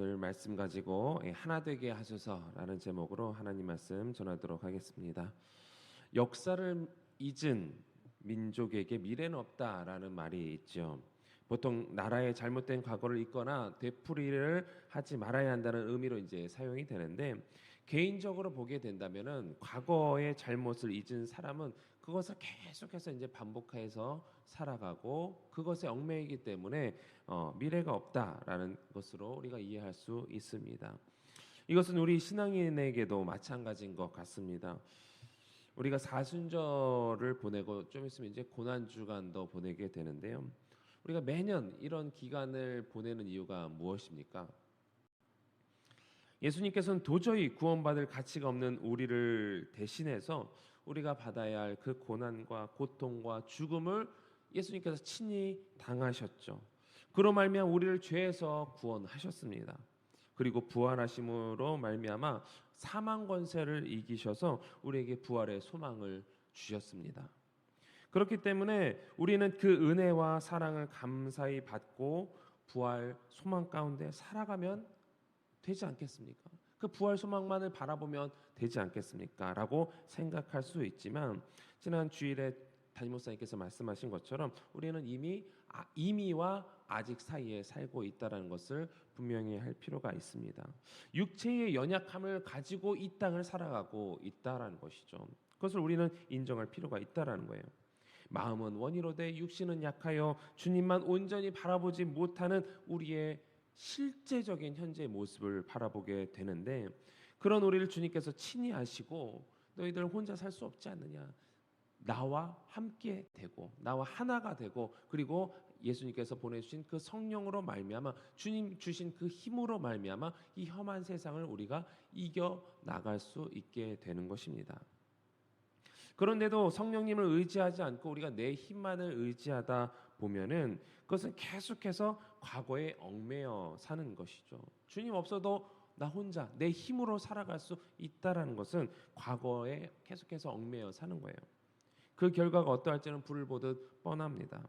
오늘 말씀 가지고 하나 되게 하소서라는 제목으로 하나님 말씀 전하도록 하겠습니다. 역사를 잊은 민족에게 미래는 없다라는 말이 있죠. 보통 나라의 잘못된 과거를 잊거나 되풀이를 하지 말아야 한다는 의미로 이제 사용이 되는데, 개인적으로 보게 된다면은 과거의 잘못을 잊은 사람은 그것을 계속해서 이제 반복해서 살아가고 그것에 얽매이기 때문에 미래가 없다라는 것으로 우리가 이해할 수 있습니다. 이것은 우리 신앙인에게도 마찬가지인 것 같습니다. 우리가 사순절을 보내고 좀 있으면 이제 고난 주간도 보내게 되는데요. 우리가 매년 이런 기간을 보내는 이유가 무엇입니까? 예수님께서는 도저히 구원받을 가치가 없는 우리를 대신해서 우리가 받아야 할 그 고난과 고통과 죽음을 예수님께서 친히 당하셨죠. 그로 말미암아 우리를 죄에서 구원하셨습니다. 그리고 부활하심으로 말미암아 사망 권세를 이기셔서 우리에게 부활의 소망을 주셨습니다. 그렇기 때문에 우리는 그 은혜와 사랑을 감사히 받고 부활 소망 가운데 살아가면 되지 않겠습니까? 그 부활 소망만을 바라보면 되지 않겠습니까? 라고 생각할 수 있지만, 지난 주일에 담임 목사님께서 말씀하신 것처럼 우리는 이미와 아직 사이에 살고 있다는 것을 분명히 할 필요가 있습니다. 육체의 연약함을 가지고 이 땅을 살아가고 있다라는 것이죠. 그것을 우리는 인정할 필요가 있다라는 거예요. 마음은 원이로되 육신은 약하여 주님만 온전히 바라보지 못하는 우리의 실제적인 현재의 모습을 바라보게 되는데, 그런 우리를 주님께서 친히 아시고 너희들 혼자 살 수 없지 않느냐, 나와 함께 되고 나와 하나가 되고, 그리고 예수님께서 보내주신 그 성령으로 말미암아 주님 주신 그 힘으로 말미암아 이 험한 세상을 우리가 이겨 나갈 수 있게 되는 것입니다. 그런데도 성령님을 의지하지 않고 우리가 내 힘만을 의지하다 보면은 그것은 계속해서 과거에 얽매여 사는 것이죠. 주님 없어도 나 혼자 내 힘으로 살아갈 수 있다라는 것은 과거에 계속해서 얽매여 사는 거예요. 그 결과가 어떠할지는 불을 보듯 뻔합니다.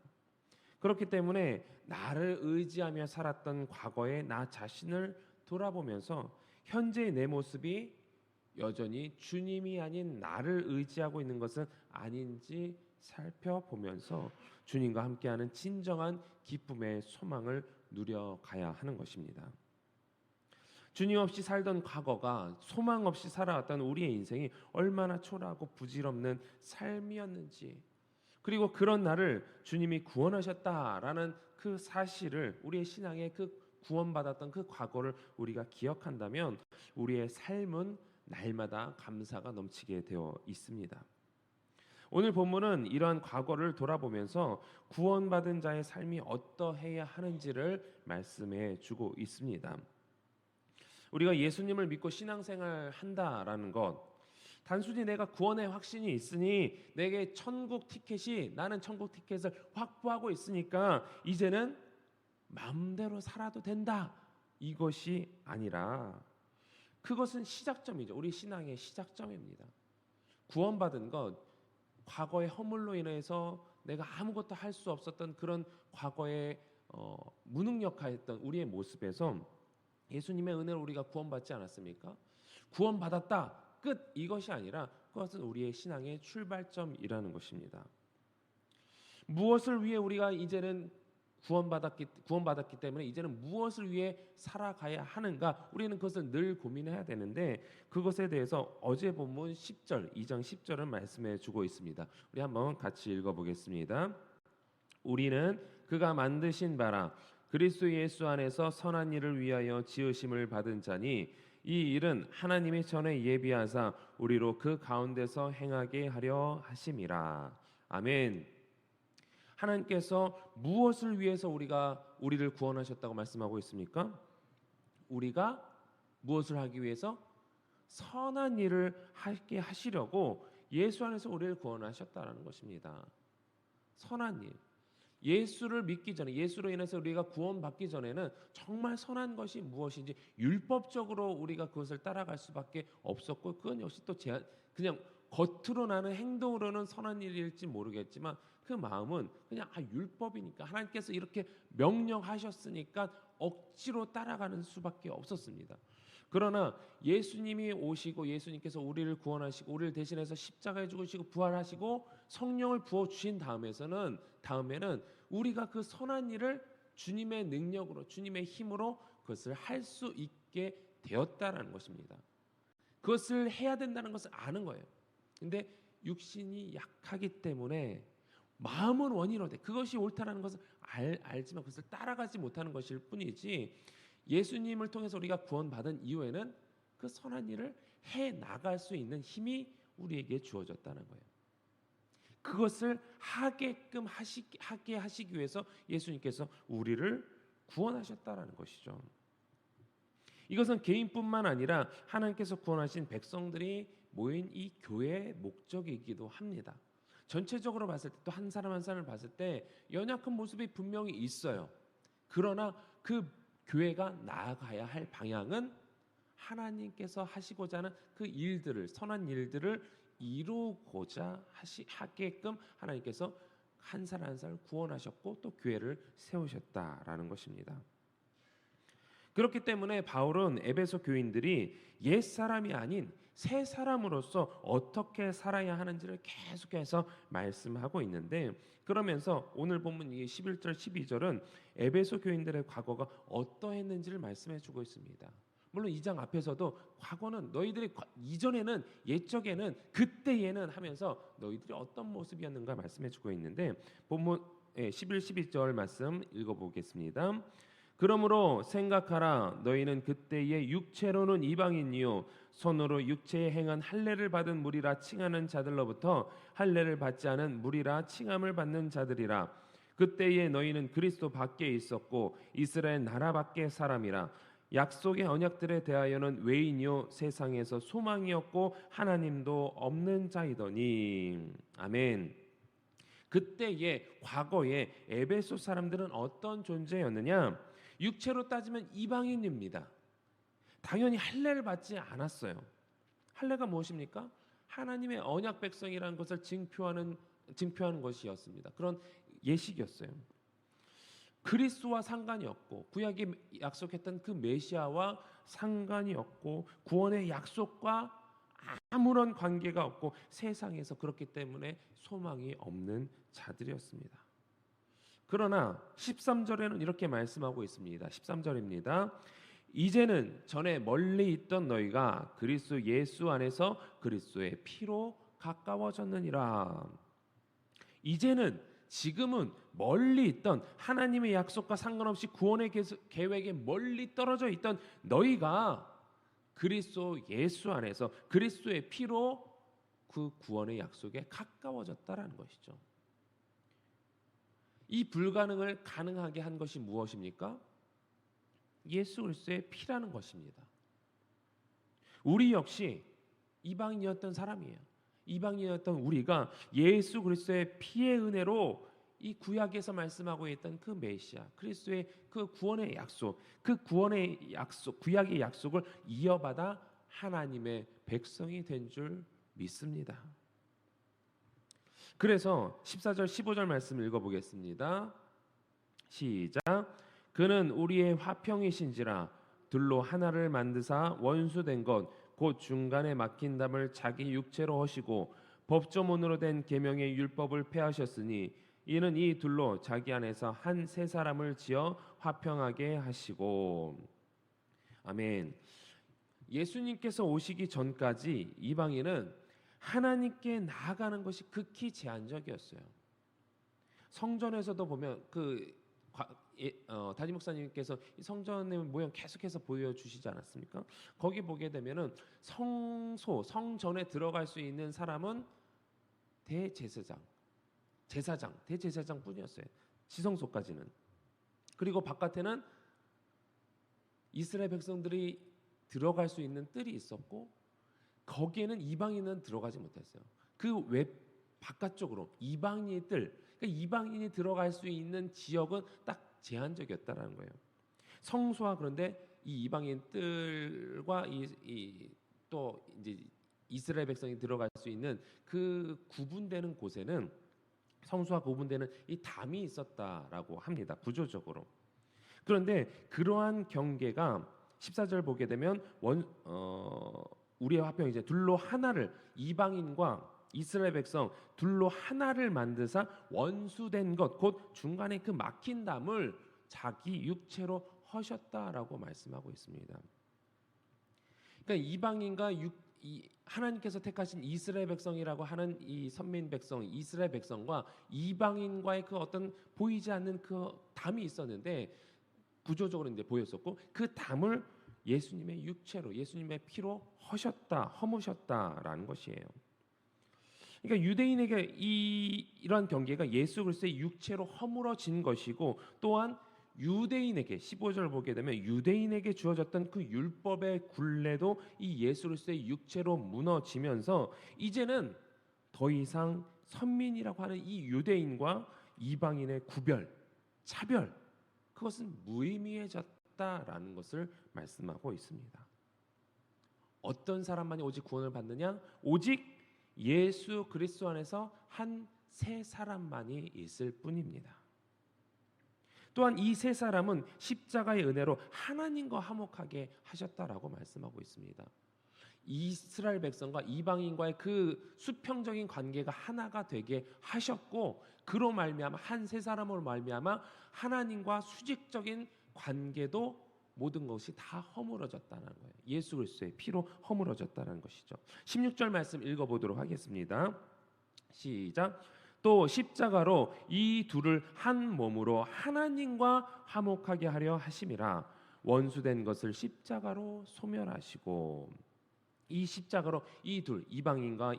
그렇기 때문에 나를 의지하며 살았던 과거의 나 자신을 돌아보면서 현재의 내 모습이 여전히 주님이 아닌 나를 의지하고 있는 것은 아닌지 살펴보면서 주님과 함께하는 진정한 기쁨의 소망을 누려가야 하는 것입니다. 주님 없이 살던 과거가 소망 없이 살아왔던 우리의 인생이 얼마나 초라하고 부질없는 삶이었는지, 그리고 그런 나를 주님이 구원하셨다라는 그 사실을, 우리의 신앙의 그 구원받았던 그 과거를 우리가 기억한다면 우리의 삶은 날마다 감사가 넘치게 되어 있습니다. 오늘 본문은 이러한 과거를 돌아보면서 구원받은 자의 삶이 어떠해야 하는지를 말씀해 주고 있습니다. 우리가 예수님을 믿고 신앙생활 한다라는 것, 단순히 내가 구원의 확신이 있으니 내게 나는 천국 티켓을 확보하고 있으니까 이제는 마음대로 살아도 된다, 이것이 아니라 그것은 시작점이죠. 우리 신앙의 시작점입니다. 구원받은 것, 과거의 허물로 인해서 내가 아무것도 할 수 없었던 그런 과거의 무능력하였던 우리의 모습에서 예수님의 은혜로 우리가 구원받지 않았습니까? 구원받았다, 끝, 이것이 아니라 그것은 우리의 신앙의 출발점이라는 것입니다. 무엇을 위해 우리가 이제는 구원받았기 때문에 이제는 무엇을 위해 살아가야 하는가, 우리는 그것을 늘 고민해야 되는데, 그것에 대해서 어제 본문 10절, 2장 10절은 말씀해 주고 있습니다. 우리 한번 같이 읽어보겠습니다. 우리는 그가 만드신 바라 그리스도 예수 안에서 선한 일을 위하여 지으심을 받은 자니 이 일은 하나님이 전에 예비하사 우리로 그 가운데서 행하게 하려 하심이라. 아멘. 하나님께서 무엇을 위해서 우리를 구원하셨다고 말씀하고 있습니까? 우리가 무엇을 하기 위해서? 선한 일을 하게 하시려고 예수 안에서 우리를 구원하셨다는 것입니다. 선한 일. 예수를 믿기 전에, 예수로 인해서 우리가 구원받기 전에는 정말 선한 것이 무엇인지 율법적으로 우리가 그것을 따라갈 수밖에 없었고, 그건 역시 또 그냥 겉으로 나는 행동으로는 선한 일일지 모르겠지만 그 마음은 그냥 율법이니까, 하나님께서 이렇게 명령하셨으니까 억지로 따라가는 수밖에 없었습니다. 그러나 예수님이 오시고 예수님께서 우리를 구원하시고 우리를 대신해서 십자가에 죽으시고 부활하시고 성령을 부어 주신 다음에는 우리가 그 선한 일을 주님의 능력으로 주님의 힘으로 그것을 할 수 있게 되었다라는 것입니다. 그것을 해야 된다는 것을 아는 거예요. 근데 육신이 약하기 때문에 마음은 원이로되 그것이 옳다라는 것을 알지만 그것을 따라가지 못하는 것일 뿐이지, 예수님을 통해서 우리가 구원받은 이후에는 그 선한 일을 해 나갈 수 있는 힘이 우리에게 주어졌다는 거예요. 그것을 하게 하시기 위해서 예수님께서 우리를 구원하셨다라는 것이죠. 이것은 개인뿐만 아니라 하나님께서 구원하신 백성들이 모인 이 교회의 목적이기도 합니다. 전체적으로 봤을 때 또 한 사람 한 사람을 봤을 때 연약한 모습이 분명히 있어요. 그러나 그 교회가 나아가야 할 방향은 하나님께서 하시고자 하는 그 일들을, 선한 일들을 이루고자 하게끔 하나님께서 한 사람 한 사람을 구원하셨고 또 교회를 세우셨다라는 것입니다. 그렇기 때문에 바울은 에베소 교인들이 옛 사람이 아닌 새 사람으로서 어떻게 살아야 하는지를 계속해서 말씀하고 있는데, 그러면서 오늘 본문 11절 12절은 에베소 교인들의 과거가 어떠했는지를 말씀해 주고 있습니다. 물론 이 장 앞에서도 과거는 너희들이 이전에는 옛적에는 그때에는 하면서 너희들이 어떤 모습이었는가 말씀해 주고 있는데, 본문 11, 12절 말씀 읽어보겠습니다. 그러므로 생각하라. 너희는 그때의 육체로는 이방인이요 손으로 육체에 행한 할례를 받은 무리라 칭하는 자들로부터 할례를 받지 않은 무리라 칭함을 받는 자들이라. 그때에 너희는 그리스도 밖에 있었고 이스라엘 나라 밖의 사람이라. 약속의 언약들에 대하여는 외인이요 세상에서 소망이었고 하나님도 없는 자이더니. 아멘. 그때의 과거의 에베소 사람들은 어떤 존재였느냐? 육체로 따지면 이방인입니다. 당연히 할례를 받지 않았어요. 할례가 무엇입니까? 하나님의 언약 백성이라는 것을 증표하는 것이었습니다. 그런 예식이었어요. 그리스도와 상관이 없고 구약이 약속했던 그 메시아와 상관이 없고 구원의 약속과 아무런 관계가 없고 세상에서 그렇기 때문에 소망이 없는 자들이었습니다. 그러나 13절에는 이렇게 말씀하고 있습니다. 13절입니다. 이제는 전에 멀리 있던 너희가 그리스도 예수 안에서 그리스도의 피로 가까워졌느니라. 이제는, 지금은 멀리 있던 하나님의 약속과 상관없이 구원의 계획에 멀리 떨어져 있던 너희가 그리스도 예수 안에서 그리스도의 피로 그 구원의 약속에 가까워졌다라는 것이죠. 이 불가능을 가능하게 한 것이 무엇입니까? 예수 그리스도의 피라는 것입니다. 우리 역시 이방인이었던 사람이에요. 이방인이었던 우리가 예수 그리스도의 피의 은혜로 이 구약에서 말씀하고 있던 그 메시아 그리스도의 그 구원의 약속, 구약의 약속을 이어받아 하나님의 백성이 된 줄 믿습니다. 그래서 14절 15절 말씀 읽어보겠습니다. 시작. 그는 우리의 화평이신지라 둘로 하나를 만드사 원수된 것 곧 중간에 막힌 담을 자기 육체로 하시고 법조문으로 된 계명의 율법을 폐하셨으니 이는 이 둘로 자기 안에서 한 새 사람을 지어 화평하게 하시고. 아멘. 예수님께서 오시기 전까지 이방인은 하나님께 나아가는 것이 극히 제한적이었어요. 성전에서도 보면 담임 목사님께서 이 성전의 모형 계속해서 보여주시지 않았습니까? 거기 보게 되면은 성전에 들어갈 수 있는 사람은 대제사장뿐이었어요. 지성소까지는. 그리고 바깥에는 이스라엘 백성들이 들어갈 수 있는 뜰이 있었고 거기에는 이방인은 들어가지 못했어요. 그 바깥쪽으로 이방인의 뜰, 그러니까 이방인이 들어갈 수 있는 지역은 딱 제한적이었다라는 거예요. 성소와 그런데 이 이방인 뜰과 또 이제 이스라엘 백성이 들어갈 수 있는 그 구분되는 곳에는 성소와 구분되는 이 담이 있었다라고 합니다. 구조적으로. 그런데 그러한 경계가 14절 보게 되면 우리의 화평 이제 둘로 하나를 이방인과 이스라엘 백성 둘로 하나를 만드사 원수된 것 곧 중간에 그 막힌 담을 자기 육체로 허셨다라고 말씀하고 있습니다. 그러니까 이방인과 하나님께서 택하신 이스라엘 백성이라고 하는 이 선민 백성, 이스라엘 백성과 이방인과의 그 어떤 보이지 않는 그 담이 있었는데 구조적으로 이제 보였었고 그 담을 예수님의 육체로 예수님의 피로 허무셨다라는 것이에요. 그러니까 유대인에게 이러한 경계가 예수 그리스도의 육체로 허물어진 것이고 또한 유대인에게 15절 보게 되면 유대인에게 주어졌던 그 율법의 굴레도 이 예수 그리스도의 육체로 무너지면서 이제는 더 이상 선민이라고 하는 이 유대인과 이방인의 구별, 차별 그것은 무의미해졌다라는 것을 말씀하고 있습니다. 어떤 사람만이 오직 구원을 받느냐? 오직 예수 그리스도 안에서 한 세 사람만이 있을 뿐입니다. 또한 이 세 사람은 십자가의 은혜로 하나님과 화목하게 하셨다라고 말씀하고 있습니다. 이스라엘 백성과 이방인과의 그 수평적인 관계가 하나가 되게 하셨고 그로 말미암아 한 세 사람으로 말미암아 하나님과 수직적인 관계도 모든 것이 다 허물어졌다는 거예요. 예수 그리스도의 피로 허물어졌다는 것이죠. 16절 말씀 읽어보도록 하겠습니다. 시작. 또 십자가로 이 둘을 한 몸으로 하나님과 화목하게 하려 하심이라 원수된 것을 십자가로 소멸하시고 이 십자가로 이 둘 이방인과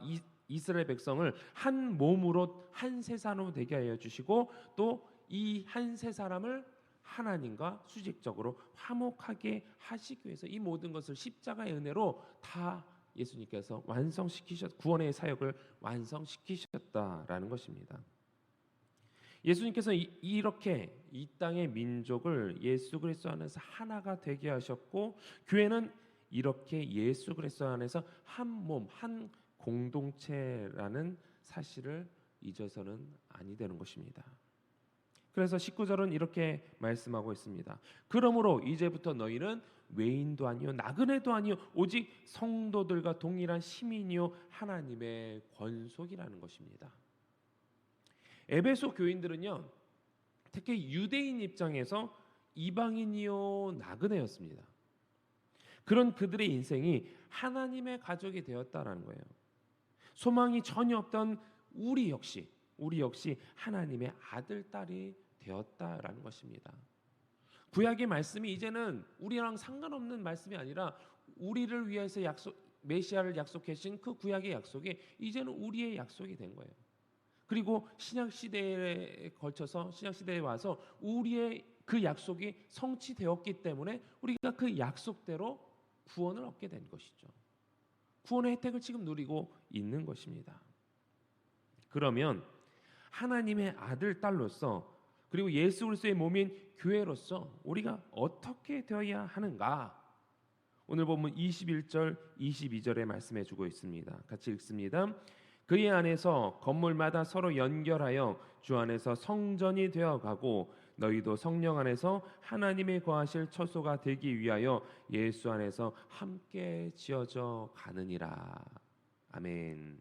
이스라엘 백성을 한 몸으로 한 세 사람으로 되게 하여 주시고 또 이 한 세 사람을 하나님과 수직적으로 화목하게 하시기 위해서 이 모든 것을 십자가의 은혜로 다 예수님께서 구원의 사역을 완성시키셨다라는 것입니다. 예수님께서 이렇게 이 땅의 민족을 예수 그리스도 안에서 하나가 되게 하셨고 교회는 이렇게 예수 그리스도 안에서 한 몸, 한 공동체라는 사실을 잊어서는 아니 되는 것입니다. 그래서 19절은 이렇게 말씀하고 있습니다. 그러므로 이제부터 너희는 외인도 아니요 나그네도 아니요 오직 성도들과 동일한 시민이요 하나님의 권속이라는 것입니다. 에베소 교인들은요 특히 유대인 입장에서 이방인이요 나그네였습니다. 그런 그들의 인생이 하나님의 가족이 되었다라는 거예요. 소망이 전혀 없던 우리 역시 하나님의 아들 딸이 되었다라는 것입니다. 구약의 말씀이 이제는 우리랑 상관없는 말씀이 아니라 우리를 위해서 메시아를 약속해 주신 그 구약의 약속이 이제는 우리의 약속이 된 거예요. 그리고 신약 시대에 걸쳐서 신약 시대에 와서 우리의 그 약속이 성취되었기 때문에 우리가 그 약속대로 구원을 얻게 된 것이죠. 구원의 혜택을 지금 누리고 있는 것입니다. 그러면 하나님의 아들, 딸로서 그리고 예수 그리스도의 몸인 교회로서 우리가 어떻게 되어야 하는가? 오늘 보면 21절, 22절에 말씀해 주고 있습니다. 같이 읽습니다. 그의 안에서 건물마다 서로 연결하여 주 안에서 성전이 되어가고 너희도 성령 안에서 하나님이 거하실 처소가 되기 위하여 예수 안에서 함께 지어져 가느니라. 아멘.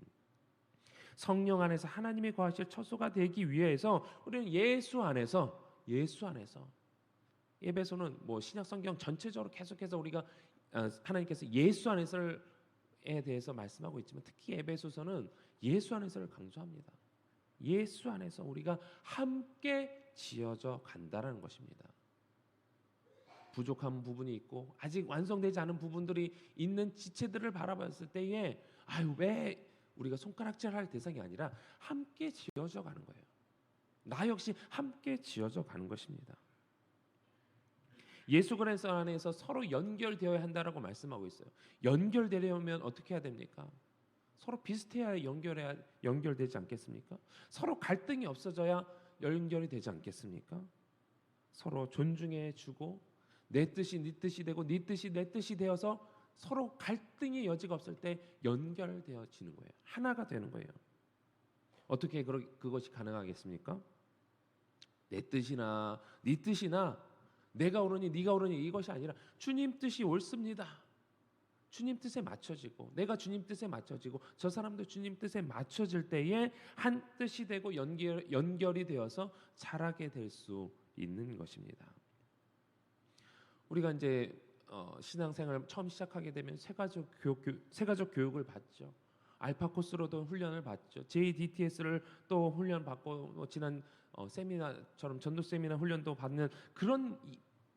성령 안에서 하나님이 거하실 처소가 되기 위해서 우리는 예수 안에서 에베소는 뭐 신약 성경 전체적으로 계속해서 우리가 하나님께서 예수 안에서에 대해서 말씀하고 있지만 특히 에베소서는 예수 안에서를 강조합니다. 예수 안에서 우리가 함께 지어져 간다라는 것입니다. 부족한 부분이 있고 아직 완성되지 않은 부분들이 있는 지체들을 바라봤을 때에 왜 우리가 손가락질할 대상이 아니라 함께 지어져 가는 거예요. 나 역시 함께 지어져 가는 것입니다. 예수 그리스도 안에서 서로 연결되어야 한다라고 말씀하고 있어요. 연결되려면 어떻게 해야 됩니까? 서로 비슷해야 연결되지 않겠습니까? 서로 갈등이 없어져야 연결이 되지 않겠습니까? 서로 존중해 주고 내 뜻이 네 뜻이 되고 네 뜻이 내 뜻이 되어서 서로 갈등의 여지가 없을 때 연결되어지는 거예요. 하나가 되는 거예요. 어떻게 그것이 가능하겠습니까? 내 뜻이나 네 뜻이나 내가 옳으니 네가 옳으니 이것이 아니라 주님 뜻이 옳습니다. 주님 뜻에 맞춰지고 내가 주님 뜻에 맞춰지고 저 사람도 주님 뜻에 맞춰질 때에 한 뜻이 되고 연결이 되어서 자라게 될 수 있는 것입니다. 우리가 이제 신앙생활 처음 시작하게 되면 세가족 교육을 받죠. 알파 코스로도 훈련을 받죠. JDTS를 또 훈련 받고 지난 세미나처럼 전도 세미나 훈련도 받는 그런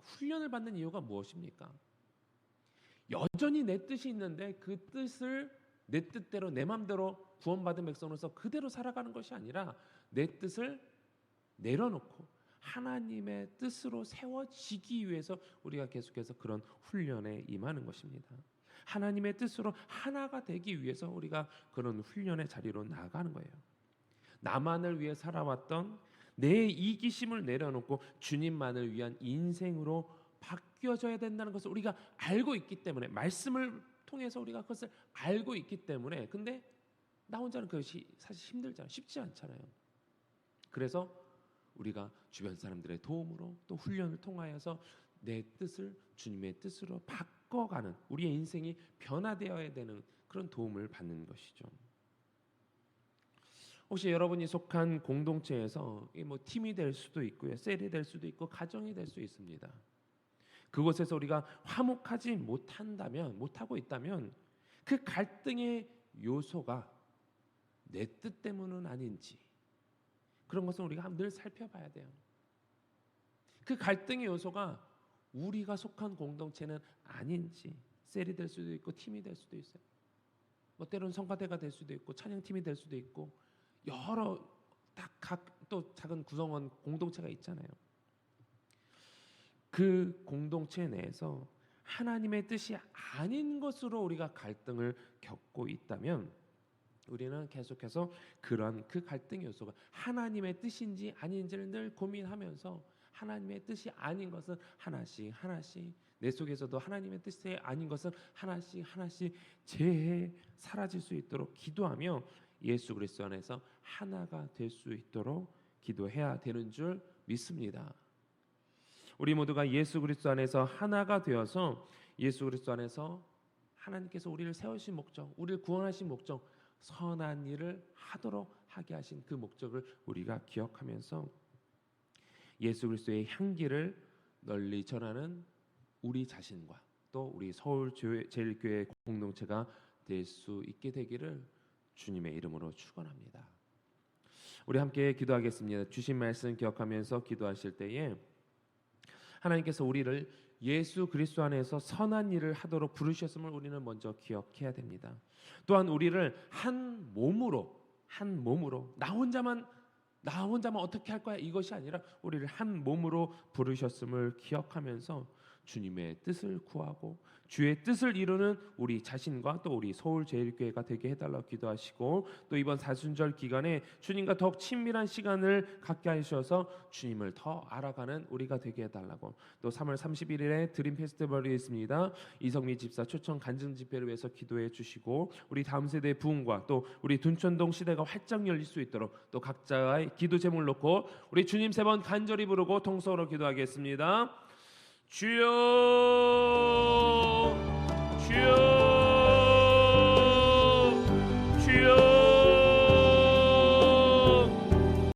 훈련을 받는 이유가 무엇입니까? 여전히 내 뜻이 있는데 그 뜻을 내 뜻대로 내 마음대로 구원받은 백성으로서 그대로 살아가는 것이 아니라 내 뜻을 내려놓고 하나님의 뜻으로 세워지기 위해서 우리가 계속해서 그런 훈련에 임하는 것입니다. 하나님의 뜻으로 하나가 되기 위해서 우리가 그런 훈련의 자리로 나아가는 거예요. 나만을 위해 살아왔던 내 이기심을 내려놓고 주님만을 위한 인생으로 바뀌어져야 된다는 것을 우리가 알고 있기 때문에 말씀을 통해서 우리가 그것을 알고 있기 때문에 근데 나 혼자는 그것이 사실 힘들잖아요. 쉽지 않잖아요. 그래서 우리가 주변 사람들의 도움으로 또 훈련을 통하여서 내 뜻을 주님의 뜻으로 바꿔가는 우리의 인생이 변화되어야 되는 그런 도움을 받는 것이죠. 혹시 여러분이 속한 공동체에서 뭐 팀이 될 수도 있고요, 셀이 될 수도 있고 가정이 될 수 있습니다. 그곳에서 우리가 화목하지 못하고 있다면 그 갈등의 요소가 내 뜻 때문은 아닌지 그런 것은 우리가 늘 살펴봐야 돼요. 그 갈등의 요소가 우리가 속한 공동체는 아닌지 셀이 될 수도 있고 팀이 될 수도 있어요. 뭐 때로는 성가대가 될 수도 있고 찬양팀이 될 수도 있고 여러 또 작은 구성원 공동체가 있잖아요. 그 공동체 내에서 하나님의 뜻이 아닌 것으로 우리가 갈등을 겪고 있다면 우리는 계속해서 그러한 그 갈등 요소가 하나님의 뜻인지 아닌지를 늘 고민하면서 하나님의 뜻이 아닌 것은 하나씩 내 속에서도 하나님의 뜻이 아닌 것은 하나씩 제해 사라질 수 있도록 기도하며 예수 그리스도 안에서 하나가 될 수 있도록 기도해야 되는 줄 믿습니다. 우리 모두가 예수 그리스도 안에서 하나가 되어서 예수 그리스도 안에서 하나님께서 우리를 세우신 목적, 우리를 구원하신 목적, 선한 일을 하도록 하게 하신 그 목적을 우리가 기억하면서 예수 그리스도의 향기를 널리 전하는 우리 자신과 또 우리 서울제일교회 공동체가 될 수 있게 되기를 주님의 이름으로 축원합니다. 우리 함께 기도하겠습니다. 주신 말씀 기억하면서 기도하실 때에 하나님께서 우리를 예수 그리스도 안에서 선한 일을 하도록 부르셨음을 우리는 먼저 기억해야 됩니다. 또한 우리를 한 몸으로 나 혼자만 어떻게 할 거야 이것이 아니라 우리를 한 몸으로 부르셨음을 기억하면서 주님의 뜻을 구하고 주의 뜻을 이루는 우리 자신과 또 우리 서울제일교회가 되게 해달라고 기도하시고 또 이번 사순절 기간에 주님과 더욱 친밀한 시간을 갖게 하셔서 주님을 더 알아가는 우리가 되게 해달라고 또 3월 31일에 드림 페스티벌이 있습니다. 이성미 집사 초청 간증 집회를 위해서 기도해 주시고 우리 다음 세대의 부흥과 또 우리 둔천동 시대가 활짝 열릴 수 있도록 또 각자의 기도 제목을 놓고 우리 주님 3번 간절히 부르고 통성으로 기도하겠습니다. 주여 주여